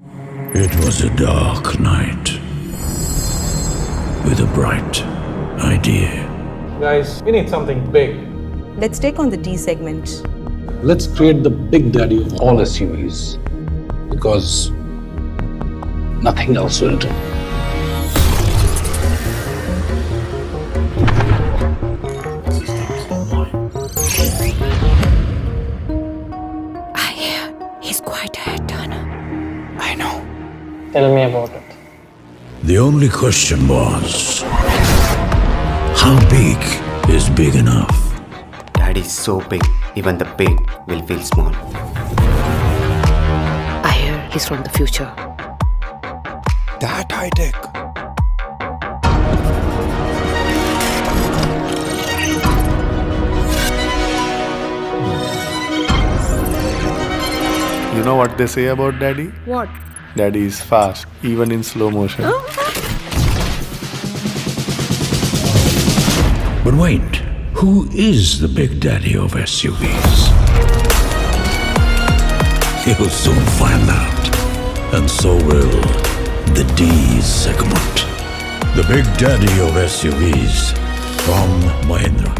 It was a dark night with a bright idea. Guys, we need something big. Let's take on the D segment. Let's create the big daddy of all SUVs because nothing else will do. I hear he's quite a head turner. I know. Tell me about it. The only question was, how big is big enough? Daddy's so big, even the big will feel small. I hear he's from the future. That high tech. You know what they say about Daddy? What? Daddy is fast, even in slow motion. But wait, who is the big daddy of SUVs? You'll soon find out, and so will the D segment. The big daddy of SUVs from Mahindra.